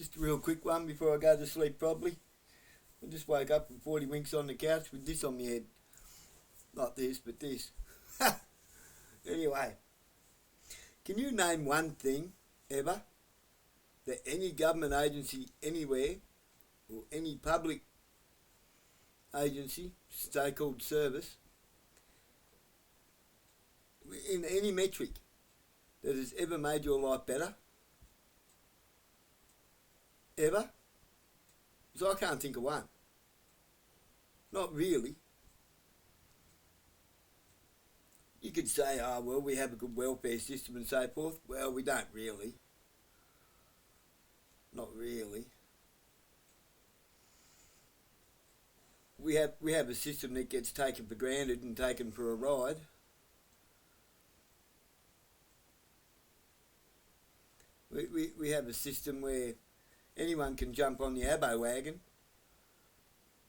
Just a real quick one before I go to sleep properly. I just woke up with 40 winks on the couch with this on my head. Not this, but this. Anyway, can you name one thing ever that any government agency anywhere or any public agency, so-called service, in any metric that has ever made your life better? Ever? So I can't think of one. Not really. You could say, oh, well, we have a good welfare system and so forth. Well, we don't really. Not really. We have a system that gets taken for granted and taken for a ride. We have a system where anyone can jump on the Abo wagon.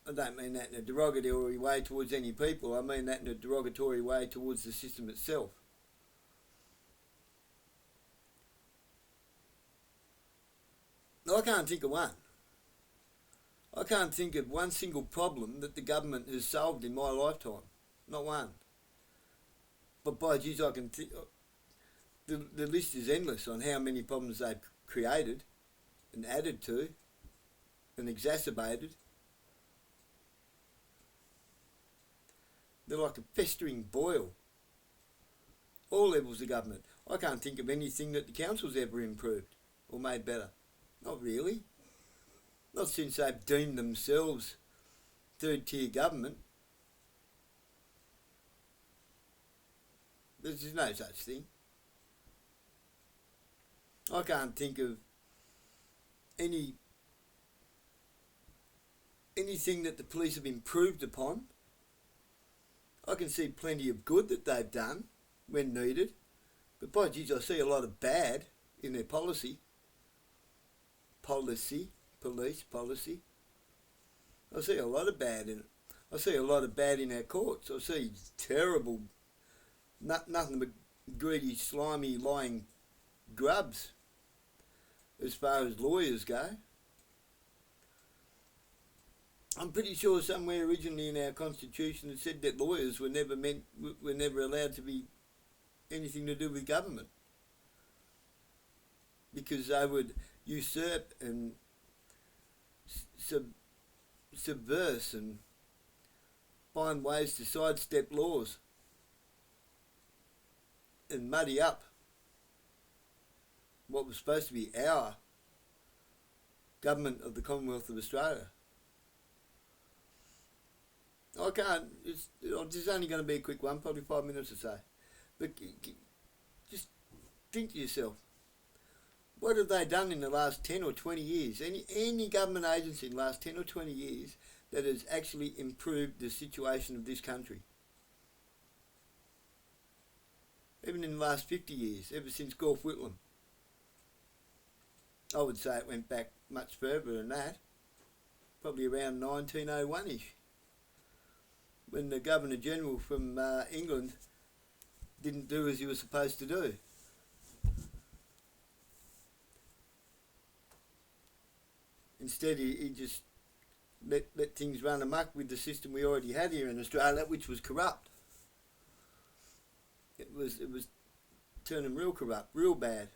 I don't mean that in a derogatory way towards any people. I mean that in a derogatory way towards the system itself. I can't think of one. I can't think of one single problem that the government has solved in my lifetime. Not one. But by geez, I can think. The list is endless on how many problems they've created and added to and exacerbated. They're like a festering boil. All levels of government. I can't think of anything that the council's ever improved or made better. Not really. Not since they've deemed themselves third tier government. There's no such thing. I can't think of anything that the police have improved upon. I can see plenty of good that they've done when needed, but by geez, I see a lot of bad in their policy. Police policy. I see a lot of bad in it. I see a lot of bad in our courts. I see terrible, nothing but greedy, slimy, lying grubs as far as lawyers go. I'm pretty sure somewhere originally in our constitution it said that lawyers were never allowed to be anything to do with government, because they would usurp and subverse and find ways to sidestep laws and muddy up what was supposed to be our government of the Commonwealth of Australia. I can't, it's only going to be a quick one, probably 5 minutes or so. But just think to yourself, what have they done in the last 10 or 20 years? Any government agency in the last 10 or 20 years that has actually improved the situation of this country? Even in the last 50 years, ever since Gorf Whitlam. I would say it went back much further than that, probably around 1901-ish, when the Governor-General from England didn't do as he was supposed to do. Instead, he just let things run amok with the system we already had here in Australia, which was corrupt. It was turning real corrupt, real bad.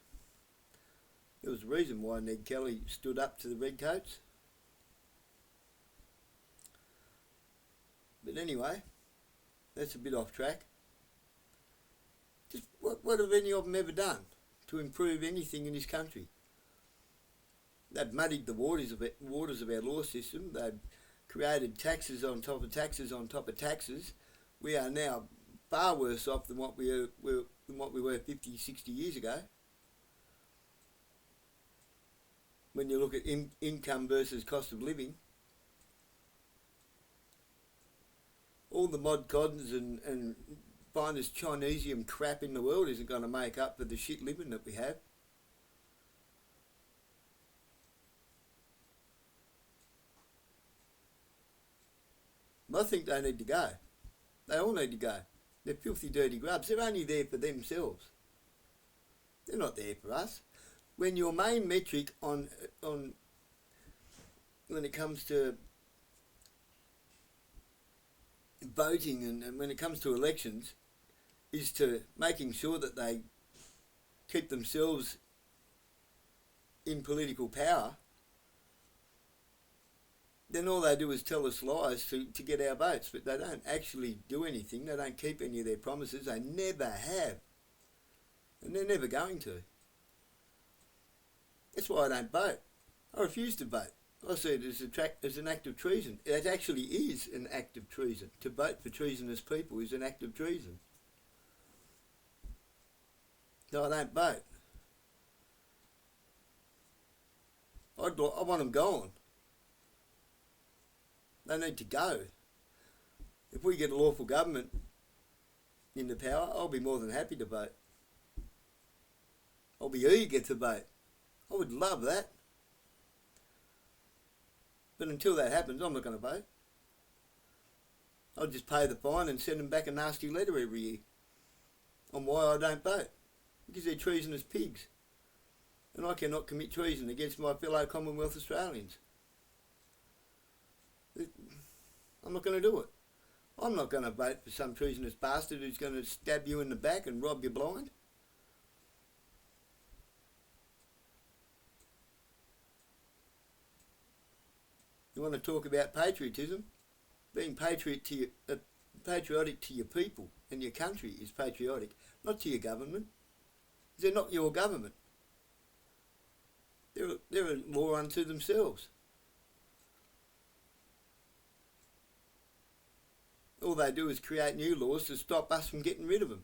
There was a reason why Ned Kelly stood up to the redcoats. But anyway, that's a bit off track. Just what have any of them ever done to improve anything in this country? They've muddied the waters of our law system. They've created taxes on top of taxes on top of taxes. We are now far worse off than what we were 50, 60 years ago. When you look at income versus cost of living, all the mod cons and finest Chinesium crap in the world isn't going to make up for the shit living that we have. I think they need to go. They all need to go. They're filthy, dirty grubs. They're only there for themselves. They're not there for us. When your main metric on when it comes to voting and when it comes to elections is to making sure that they keep themselves in political power, then all they do is tell us lies to get our votes, but they don't actually do anything. They don't keep any of their promises. They never have. And they're never going to. That's why I don't vote. I refuse to vote. I see it as an act of treason. It actually is an act of treason. To vote for treasonous people is an act of treason. So I don't vote. I want them gone. They need to go. If we get a lawful government into power, I'll be more than happy to vote. I'll be eager to vote. I would love that. But until that happens, I'm not going to vote. I'll just pay the fine and send them back a nasty letter every year on why I don't vote. Because they're treasonous pigs. And I cannot commit treason against my fellow Commonwealth Australians. I'm not going to do it. I'm not going to vote for some treasonous bastard who's going to stab you in the back and rob you blind. You want to talk about patriotism? Being patriotic to your people and your country is patriotic, not to your government. They're not your government. They're a law unto themselves. All they do is create new laws to stop us from getting rid of them.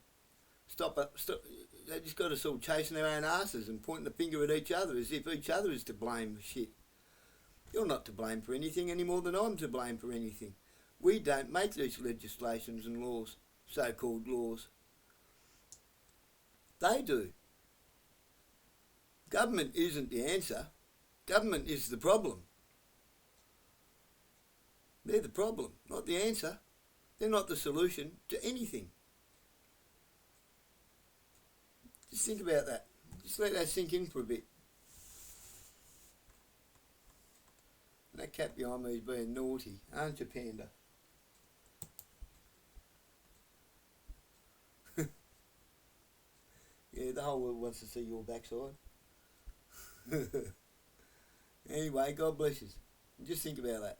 They just got us all chasing their own asses and pointing the finger at each other as if each other is to blame for shit. You're not to blame for anything any more than I'm to blame for anything. We don't make these legislations and laws, so-called laws. They do. Government isn't the answer. Government is the problem. They're the problem, not the answer. They're not the solution to anything. Just think about that. Just let that sink in for a bit. That cat behind me is being naughty, aren't you, Panda? Yeah, the whole world wants to see your backside. Anyway, God bless you. Just think about that.